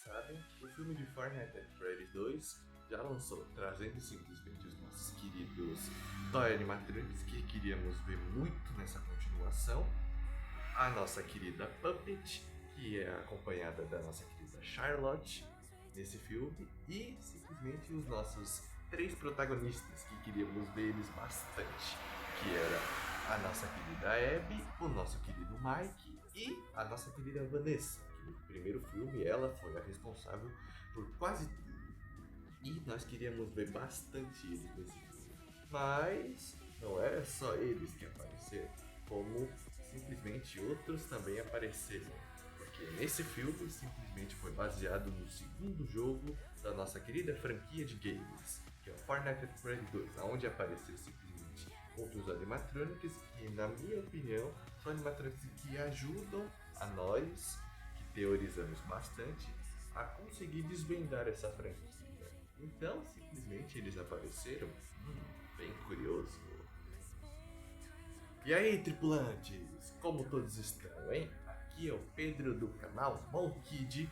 sabem, o filme de Five Nights at Freddy's 2 já lançou, trazendo simplesmente os nossos queridos Toy Animatronics que queríamos ver muito nessa continuação, a nossa querida Puppet, que é acompanhada da nossa querida Charlotte nesse filme, e simplesmente os nossos três protagonistas que queríamos ver eles bastante, que era a nossa querida Abby, o nosso querido Mike e a nossa querida Vanessa, que no primeiro filme ela foi a responsável por quase tudo. E nós queríamos ver bastante eles nesse filme. Mas não era só eles que apareceram, como simplesmente outros também apareceram. Porque nesse filme simplesmente foi baseado no segundo jogo da nossa querida franquia de games, que é o Five Nights at Freddy's 2, onde apareceu simplesmente outros animatronics que, na minha opinião, são animatronics que ajudam a nós, que teorizamos bastante, a conseguir desvendar essa franquia. Então, simplesmente eles apareceram. Bem curioso. E aí, tripulantes? Como todos estão, hein? Aqui é o Pedro do canal Monkid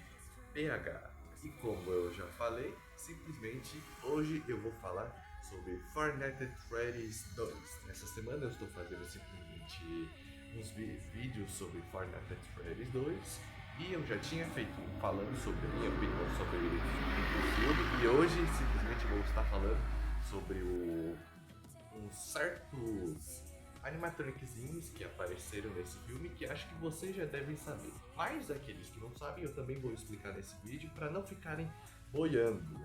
PH. E como eu já falei, simplesmente hoje eu vou falar sobre Five Nights at Freddy's 2. Nessa semana eu estou fazendo simplesmente uns vídeos sobre Five Nights at Freddy's 2. E eu já tinha feito um falando sobre a minha opinião sobre o filme. E hoje simplesmente vou estar falando sobre uns certos animatroniczinhos que apareceram nesse filme que acho que vocês já devem saber. Mas aqueles que não sabem eu também vou explicar nesse vídeo para não ficarem boiando.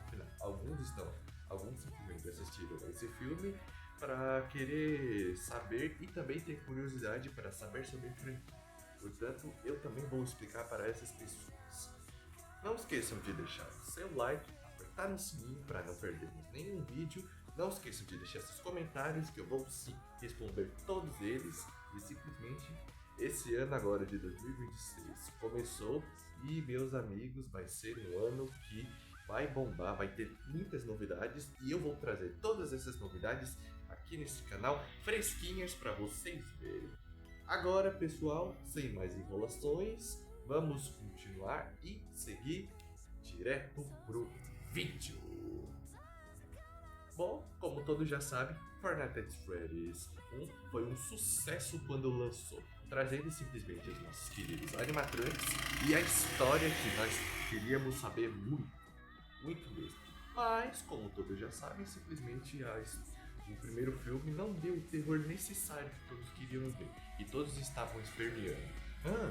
Afinal, alguns simplesmente assistiram esse filme para querer saber e também ter curiosidade para saber sobre a franquia. Portanto, eu também vou explicar para essas pessoas. Não esqueçam de deixar o seu like, apertar no sininho para não perdermos nenhum vídeo. Não esqueçam de deixar seus comentários que eu vou sim responder todos eles. E simplesmente esse ano agora de 2026 começou e, meus amigos, vai ser um ano que vai bombar, vai ter muitas novidades e eu vou trazer todas essas novidades aqui nesse canal fresquinhas para vocês verem. Agora, pessoal, sem mais enrolações, vamos continuar e seguir direto pro vídeo. Bom, como todos já sabem, Five Nights at Freddy's 1 foi um sucesso quando lançou, trazendo simplesmente os nossos queridos animatronics e a história que nós queríamos saber muito, muito mesmo. Mas, como todos já sabem, simplesmente o primeiro filme não deu o terror necessário que todos queriam ver. E todos estavam esperneando.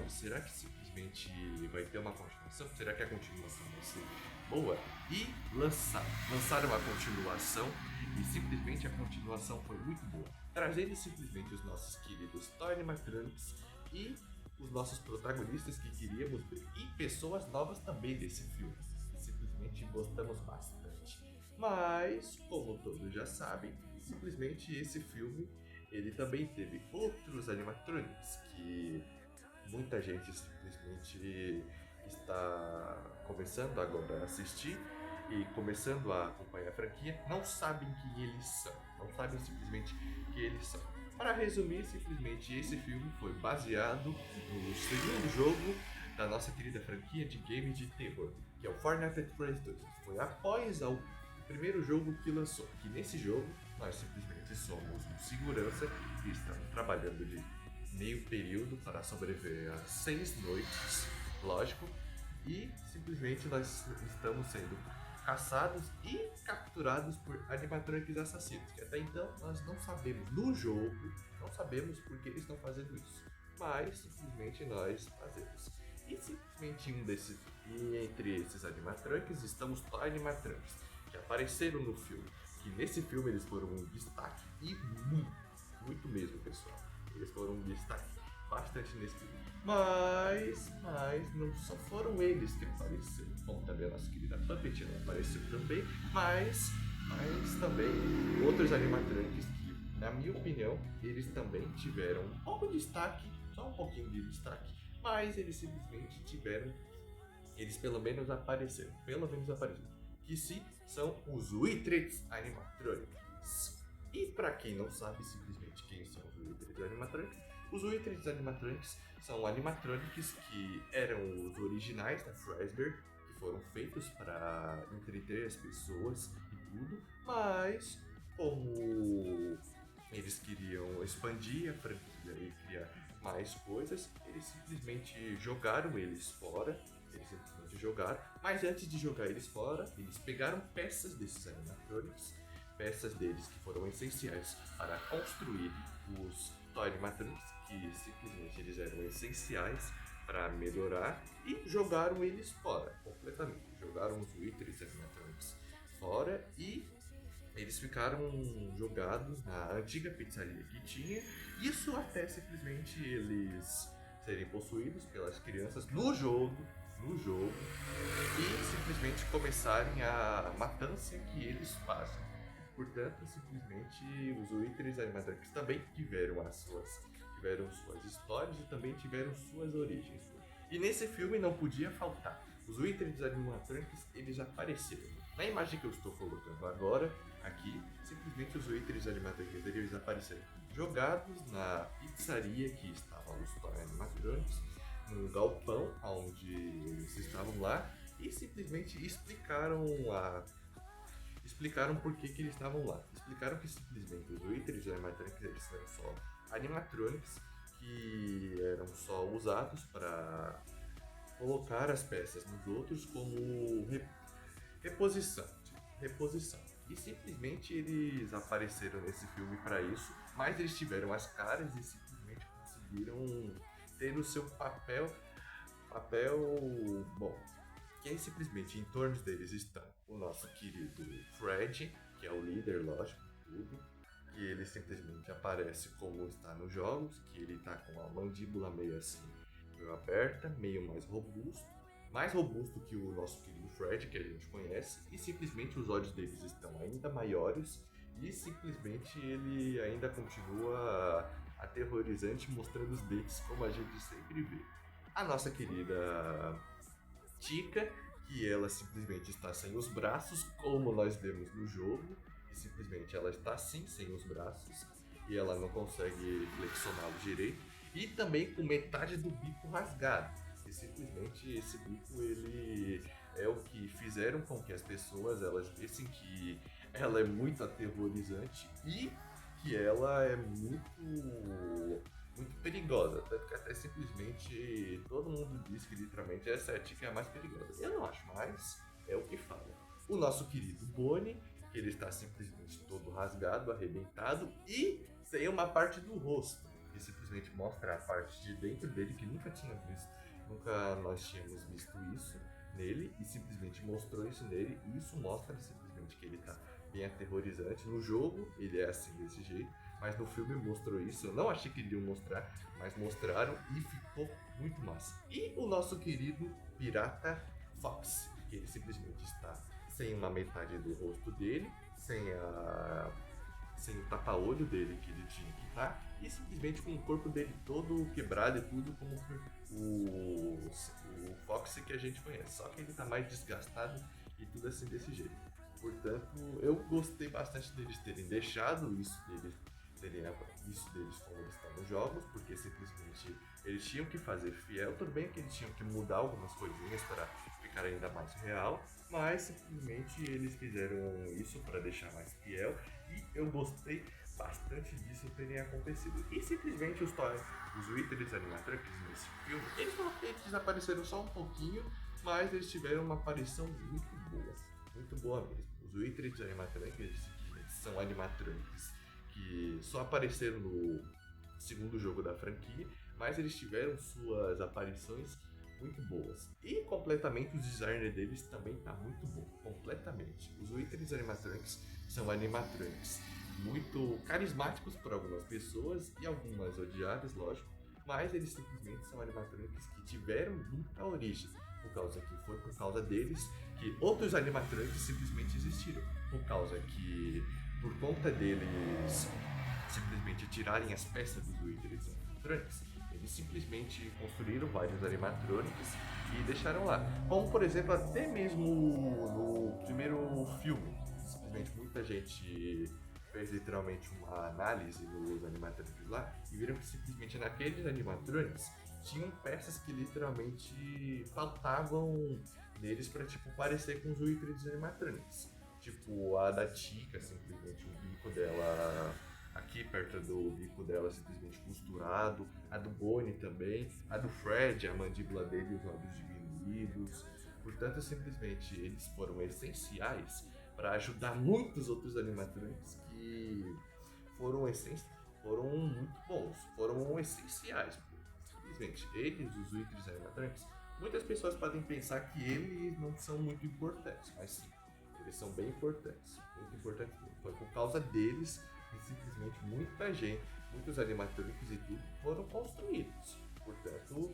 Será que simplesmente vai ter uma continuação? Será que a continuação vai ser boa? E lançaram a continuação e simplesmente a continuação foi muito boa. Trazendo simplesmente os nossos queridos Toy Animatronics e os nossos protagonistas que queríamos ver. E pessoas novas também desse filme. Simplesmente gostamos bastante. Mas, como todos já sabem, simplesmente esse filme ele também teve outros animatronics que muita gente simplesmente está começando agora a assistir e começando a acompanhar a franquia, não sabem quem eles são, não sabem simplesmente quem eles são. Para resumir, simplesmente esse filme foi baseado no segundo jogo da nossa querida franquia de game de terror, que é o Five Nights at Freddy's 2. Foi após o primeiro jogo que lançou, que nesse jogo nós simplesmente somos um segurança e estamos trabalhando de meio período para sobreviver a 6 noites, lógico, e simplesmente nós estamos sendo caçados e capturados por animatronics assassinos, que até então nós não sabemos no jogo, não sabemos por que eles estão fazendo isso, mas simplesmente nós fazemos. E simplesmente entre esses animatronics estão os Toy Animatronics, que apareceram no filme, que nesse filme eles foram um destaque e muito mesmo, pessoal. Eles foram um destaque bastante nesse filme. Mas não só foram eles que apareceram. Bom, também a nossa querida Puppet apareceu também, mas também outros animatronics que, na minha opinião, eles também tiveram um pouco de destaque, só um pouquinho de destaque, mas eles simplesmente eles pelo menos apareceram, que sim, são os Withrits Animatronics. E para quem não sabe simplesmente quem são os Withrits Animatronics, os Withrits Animatronics são animatronics que eram os originais da Fazbear, que foram feitos para entreter as pessoas e tudo, mas como eles queriam expandir a franquia e criar mais coisas, eles simplesmente jogaram eles fora. Eles simplesmente jogaram, mas antes de jogar eles fora, eles pegaram peças desses animatronics, peças deles que foram essenciais para construir os Toy Animatronics, que simplesmente eles eram essenciais para melhorar, e jogaram eles fora completamente. Jogaram os Wither Animatronics fora e eles ficaram jogados na antiga pizzaria que tinha, isso até simplesmente eles serem possuídos pelas crianças no jogo, e simplesmente começarem a matança que eles fazem. Portanto, simplesmente os Wither Animatronics também tiveram suas histórias e também tiveram suas origens. E nesse filme não podia faltar. Os Wither Animatronics, eles apareceram. Na imagem que eu estou colocando agora, aqui, simplesmente os Wither Animatronics, eles apareceram jogados na pizzaria que estavam os Toy Animatronics, no galpão onde eles estavam lá, e simplesmente explicaram por que eles estavam lá. Explicaram que simplesmente os Wither Animatronics, eles eram só animatronics que eram só usados para colocar as peças nos outros como reposição. E simplesmente eles apareceram nesse filme para isso, mas eles tiveram as caras e simplesmente conseguiram ter o seu papel bom. Que aí simplesmente em torno deles está o nosso querido Fred, que é o líder, lógico, tudo. Que ele simplesmente aparece como está nos jogos, que ele está com a mandíbula meio assim, meio aberta, meio mais robusto que o nosso querido Fred, que a gente conhece, e simplesmente os olhos deles estão ainda maiores, e simplesmente ele ainda continua aterrorizante, mostrando os dentes como a gente sempre vê. A nossa querida Chica, que ela simplesmente está sem os braços, como nós vemos no jogo, e simplesmente ela está assim, sem os braços, e ela não consegue flexioná-lo direito, e também com metade do bico rasgado. E simplesmente esse bico, ele é o que fizeram com que as pessoas elas vissem que ela é muito aterrorizante e que ela é muito perigosa, tanto que até simplesmente todo mundo diz que literalmente essa é a Chica mais perigosa. Eu não acho, mas é o que falam. O nosso querido Bonnie, que ele está simplesmente todo rasgado, arrebentado e sem uma parte do rosto, que simplesmente mostra a parte de dentro dele que nunca nós tínhamos visto isso nele, e simplesmente mostrou isso nele, e isso mostra simplesmente que ele está bem aterrorizante. No jogo ele é assim desse jeito, mas no filme mostrou isso. Eu não achei que iriam mostrar, mas mostraram e ficou muito massa. E o nosso querido Pirata Fox, que ele simplesmente está sem uma metade do rosto dele, sem o tapa-olho dele que ele tinha que estar, e simplesmente com o corpo dele todo quebrado e tudo como o Fox que a gente conhece, só que ele está mais desgastado e tudo assim desse jeito. Portanto, eu gostei bastante deles terem deixado isso deles como eles estão nos jogos, porque simplesmente eles tinham que fazer fiel. Tudo bem que eles tinham que mudar algumas coisinhas para ficar ainda mais real, mas simplesmente eles fizeram isso para deixar mais fiel, e eu gostei bastante disso terem acontecido. E simplesmente os Wither Animatronics nesse filme, eles apareceram só um pouquinho, mas eles tiveram uma aparição muito boa mesmo. Os Wither Animatronics, eles simplesmente são animatronics que só apareceram no segundo jogo da franquia, mas eles tiveram suas aparições muito boas. E completamente o design deles também tá muito bom, completamente. Os Wither Animatronics são animatronics muito carismáticos por algumas pessoas e algumas odiadas, lógico, mas eles simplesmente são animatronics que tiveram muita origem, foi por causa deles que outros animatronics simplesmente existiram, por conta deles simplesmente tirarem as peças dos Wither Animatronics, eles simplesmente construíram vários animatronics e deixaram lá. Como, por exemplo, até mesmo no primeiro filme. Simplesmente muita gente fez literalmente uma análise nos animatronics lá e viram que simplesmente naqueles animatronics tinham peças que literalmente neles pra, tipo, parecer com os Wither animatronics. Tipo, a da Chica, simplesmente o bico dela aqui perto do bico dela simplesmente costurado, a do Bonnie também, a do Fred, a mandíbula dele e os lábios diminuídos. Portanto, simplesmente eles foram essenciais para ajudar muitos outros animatronics que foram, foram muito bons, foram essenciais. Simplesmente eles, os Wither animatronics, muitas pessoas podem pensar que eles não são muito importantes, mas sim, eles são bem importantes, muito importantes mesmo. Foi por causa deles que simplesmente muita gente, muitos animatrônicos e tudo foram construídos. Portanto,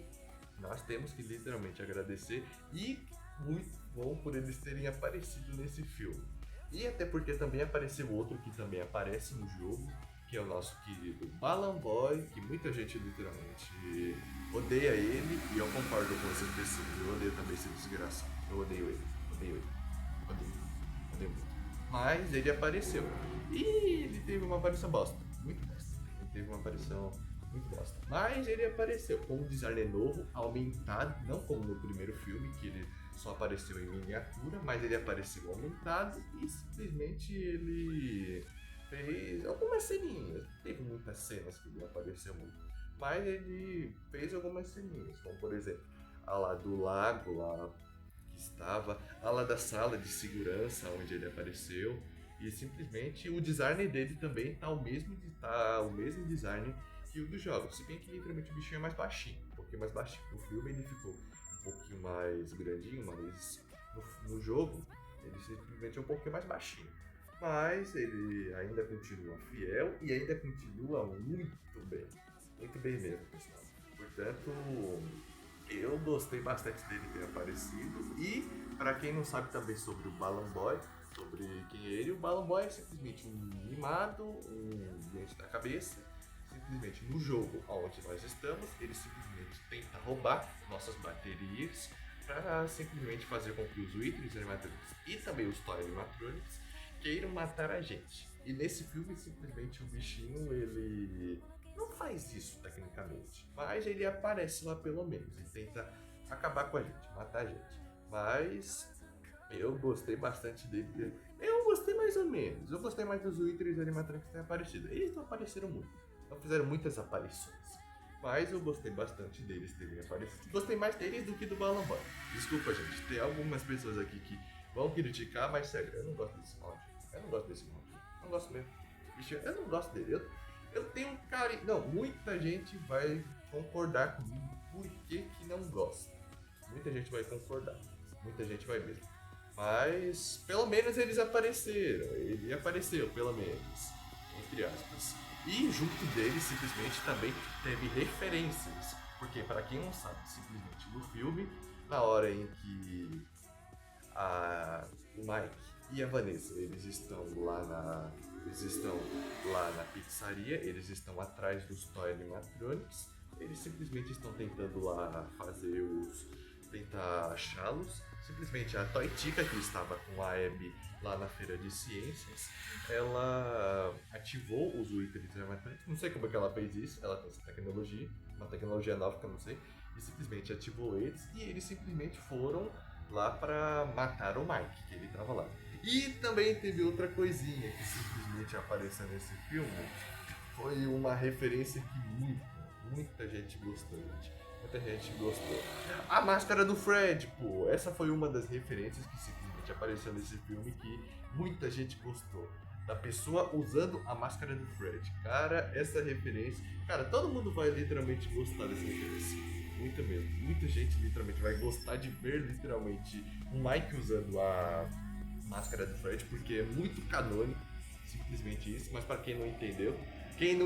nós temos que literalmente agradecer e muito bom por eles terem aparecido nesse filme. E até porque também apareceu outro que também aparece no jogo, que é o nosso querido Balan Boy, que muita gente literalmente odeia ele, e eu concordo com essa pessoa. Eu odeio também esse desgraçado. Eu odeio ele, odeio ele, odeio, odeio muito. Mas ele apareceu. E ele teve uma aparição bosta, muito bosta. Ele teve uma aparição muito bosta. Mas ele apareceu com um design novo, aumentado, não como no primeiro filme, que ele só apareceu em miniatura, mas ele apareceu aumentado e simplesmente ele fez algumas ceninhas. Teve muitas cenas que ele apareceu muito, mas ele fez algumas ceninhas, como por exemplo, a lá do lago, lá que estava, a lá da sala de segurança onde ele apareceu. E simplesmente o design dele também tá o mesmo design que o dos jogos. Se bem que literalmente o bichinho é mais baixinho, um pouquinho mais baixinho. No filme ele ficou um pouquinho mais grandinho, mas no jogo ele simplesmente é um pouquinho mais baixinho. Mas ele ainda continua fiel e ainda continua muito bem mesmo, pessoal. Portanto, eu gostei bastante dele ter aparecido. E para quem não sabe também sobre o Balan Boy, sobre quem é ele, o Balan Boy é simplesmente um mimado, um doente da cabeça. Simplesmente no jogo onde nós estamos, ele simplesmente tenta roubar nossas baterias para simplesmente fazer com que os Wither animatronics e também os Toy animatronics queiram matar a gente. E nesse filme, simplesmente o bichinho, ele não faz isso tecnicamente, mas ele aparece lá pelo menos e tenta acabar com a gente, matar a gente. Mas eu gostei bastante dele. Eu gostei mais ou menos. Eu gostei mais dos Wither animatronics que têm aparecido. Eles não apareceram muito, não fizeram muitas aparições. Mas eu gostei bastante deles terem aparecido. Gostei mais deles do que do Balan Boy. Desculpa, gente. Tem algumas pessoas aqui que vão criticar, mas sério, eu não gosto desse mod. Eu não gosto desse mod. Não gosto mesmo. Bicho, eu não gosto dele. Eu tenho um carinho. Não, muita gente vai concordar comigo por que não gosta. Muita gente vai concordar. Muita gente vai mesmo. Mas pelo menos eles apareceram. Ele apareceu, pelo menos. Entre aspas. E junto deles simplesmente também teve referências. Porque para quem não sabe, simplesmente no filme, na hora em que o Mike e a Vanessa, eles estão lá na pizzaria, eles estão atrás dos Toy Animatronics, eles simplesmente estão tentando lá tentar achá-los. Simplesmente a Toy Chica, que estava com a Abby lá na feira de ciências, ela ativou os Wither animatronics. Não sei como é que ela fez isso, ela tem essa tecnologia, uma tecnologia nova que eu não sei, e simplesmente ativou eles, e eles simplesmente foram lá para matar o Mike, que ele estava lá. E também teve outra coisinha que simplesmente apareceu nesse filme, foi uma referência que muita gente gostou, gente. Muita gente gostou. A máscara do Fred, pô, essa foi uma das referências que simplesmente apareceu nesse filme que muita gente gostou. Da pessoa usando a máscara do Fred. Cara, essa referência. Cara, todo mundo vai literalmente gostar dessa referência. Muito mesmo. Muita gente literalmente vai gostar de ver literalmente o Mike usando a máscara do Fred, porque é muito canônico, simplesmente isso. Mas para quem não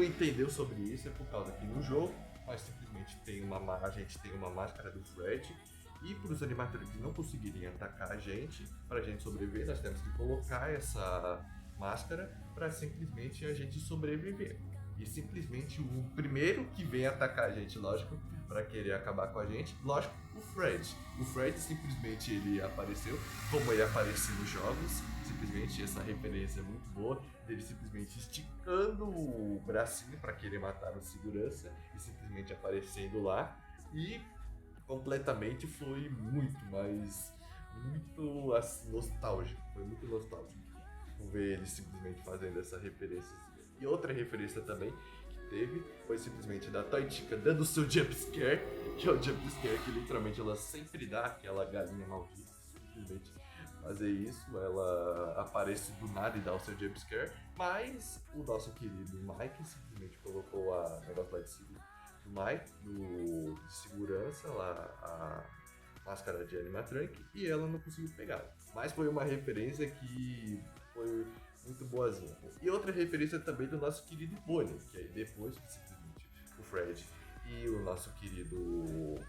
entendeu sobre isso é por causa que no jogo nós simplesmente a gente tem uma máscara do Fred. E para os animatronics não conseguirem atacar a gente, para a gente sobreviver, nós temos que colocar essa máscara para simplesmente a gente sobreviver. E simplesmente o primeiro que vem atacar a gente, lógico, para querer acabar com a gente, lógico, o Fred. O Fred simplesmente ele apareceu como ele apareceu nos jogos, simplesmente essa referência é muito boa, dele simplesmente esticando o bracinho para querer matar o segurança e simplesmente aparecendo lá. E completamente foi muito assim, nostálgico. Foi muito nostálgico ver ele simplesmente fazendo essa referência. E outra referência também que teve foi simplesmente da Toy Chica dando o seu jumpscare, que é o jumpscare que literalmente ela sempre dá, aquela galinha maldita, simplesmente fazer isso, ela aparece do nada e dá o seu jumpscare, mas o nosso querido Mike simplesmente colocou a negócio lá de do Mike, de segurança lá, a máscara de animatronic, e ela não conseguiu pegar. Mas foi uma referência que foi muito boazinha. E outra referência também do nosso querido Bonnie, que aí depois que simplesmente o Fred e o nosso querido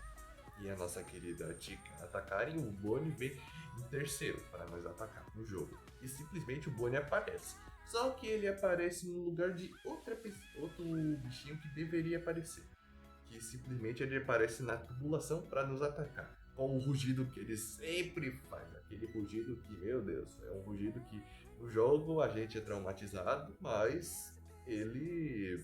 e a nossa querida Chica atacarem, o Bonnie vem em terceiro para nós atacar no jogo. E simplesmente o Bonnie aparece. Só que ele aparece no lugar de outro bichinho que deveria aparecer. Que simplesmente ele aparece na tubulação para nos atacar. Com o rugido que ele sempre faz. Aquele rugido que, meu Deus, é um rugido que no jogo a gente é traumatizado, mas ele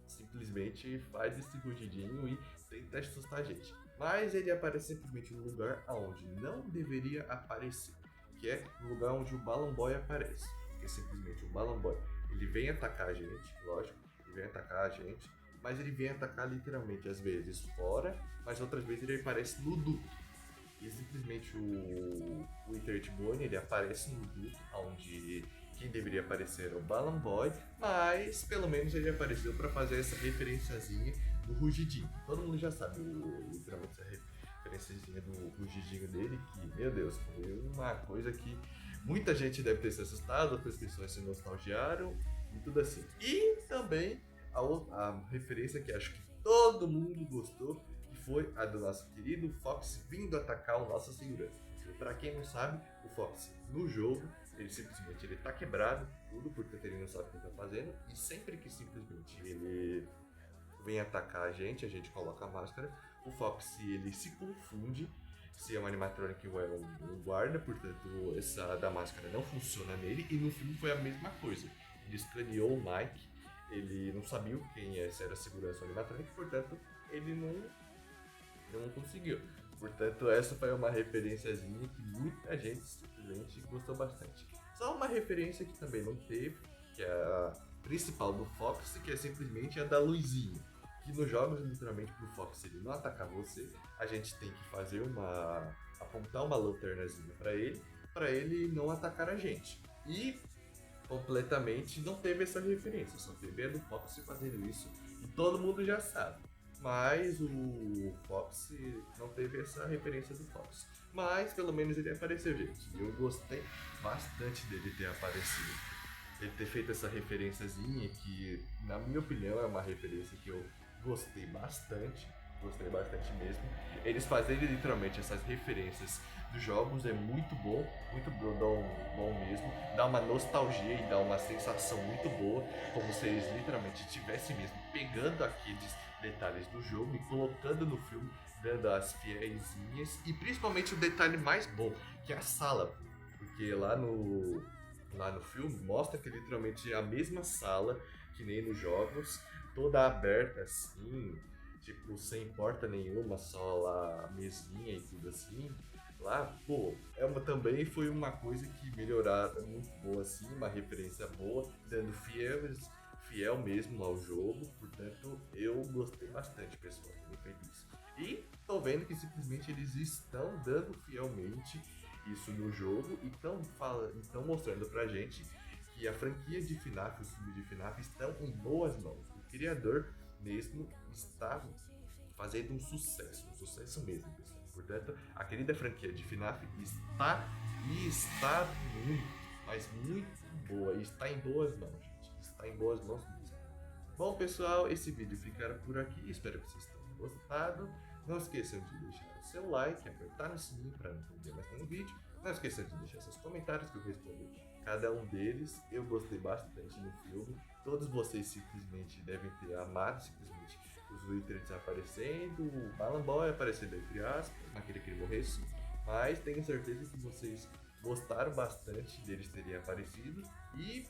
simplesmente faz esse rugidinho e tenta assustar a gente. Mas ele aparece simplesmente no lugar onde não deveria aparecer, que é no lugar onde o Balloon Boy aparece. Que é simplesmente o Balloon Boy. Ele vem atacar a gente, lógico, ele vem atacar a gente, mas ele vem atacar literalmente, às vezes fora, mas outras vezes ele aparece no duto. E simplesmente o Eternity Bonnie, ele aparece no duto, onde quem deveria aparecer era o Balloon Boy, mas pelo menos ele apareceu para fazer essa referenciazinha do rugidinho. Todo mundo já sabe, literalmente, essa referenciazinha do rugidinho dele, que, meu Deus, foi uma coisa que muita gente deve ter se assustado, outras pessoas se nostalgiaram e tudo assim. E também a referência que acho que todo mundo gostou, que foi a do nosso querido Fox vindo atacar o nosso segurança. Para quem não sabe, o Fox no jogo, ele simplesmente ele tá quebrado, tudo, portanto ele não sabe o que ele tá fazendo, e sempre que simplesmente ele vem atacar a gente coloca a máscara, o Fox ele se confunde se é um animatronic ou é um guarda, portanto essa da máscara não funciona nele, e no filme foi a mesma coisa. Ele escaneou o Mike, ele não sabia quem é, se era segurança ou animatronic, portanto ele não conseguiu. Portanto, essa foi uma referenciazinha que muita gente gostou bastante. Só uma referência que também não teve, que é a principal do Fox, que é simplesmente a da luzinha. Que nos jogos, literalmente, pro Fox ele não atacar você, a gente tem que fazer apontar uma lanternazinha para ele não atacar a gente. E completamente não teve essa referência, só teve a do Fox fazendo isso e todo mundo já sabe. Mas o Fox não teve essa referência do Fox. Mas pelo menos ele apareceu, gente. E eu gostei bastante dele ter aparecido. Ele ter feito essa referenciazinha que, na minha opinião, é uma referência que eu gostei bastante. Gostei bastante mesmo. Eles fazerem literalmente essas referências dos jogos é muito bom mesmo. Dá uma nostalgia e dá uma sensação muito boa, como se eles literalmente estivessem mesmo pegando aqueles detalhes do jogo e colocando no filme, dando as fiéisinhas, e principalmente o detalhe mais bom, que é a sala, porque lá no filme mostra que literalmente é a mesma sala que nem nos jogos, toda aberta assim, tipo, sem porta nenhuma, só lá a mesinha e tudo assim. Lá, pô, também foi uma coisa que melhoraram, muito boa assim, uma referência boa, dando fiel mesmo ao jogo, portanto eu gostei bastante, pessoal, fiquei feliz. E tô vendo que simplesmente eles estão dando fielmente isso no jogo e estão mostrando pra gente que a franquia de FNAF, os filmes de FNAF estão em boas mãos. O criador mesmo está fazendo um sucesso mesmo, pessoal. Portanto, a querida franquia de FNAF está muito, mas muito boa, e está em boas mãos, gente. Está em boas mãos mesmo. Bom, pessoal, esse vídeo ficará por aqui. Espero que vocês tenham gostado. Não esqueçam de deixar o seu like, apertar no sininho para não perder mais nenhum vídeo. Não esqueçam de deixar seus comentários que eu respondo cada um deles. Eu gostei bastante do filme. Todos vocês simplesmente devem ter amado simplesmente os Wither desaparecendo, o Balloon Boy aparecendo entre aspas, naquele que ele morresse. Mas tenho certeza que vocês gostaram bastante deles terem aparecido, e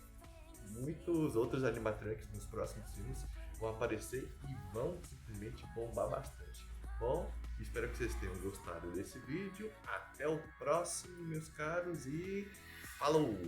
muitos outros animatronics nos próximos filmes vão aparecer e vão simplesmente bombar bastante. Bom, Espero que vocês tenham gostado desse vídeo. Até o próximo, meus caros, e falou!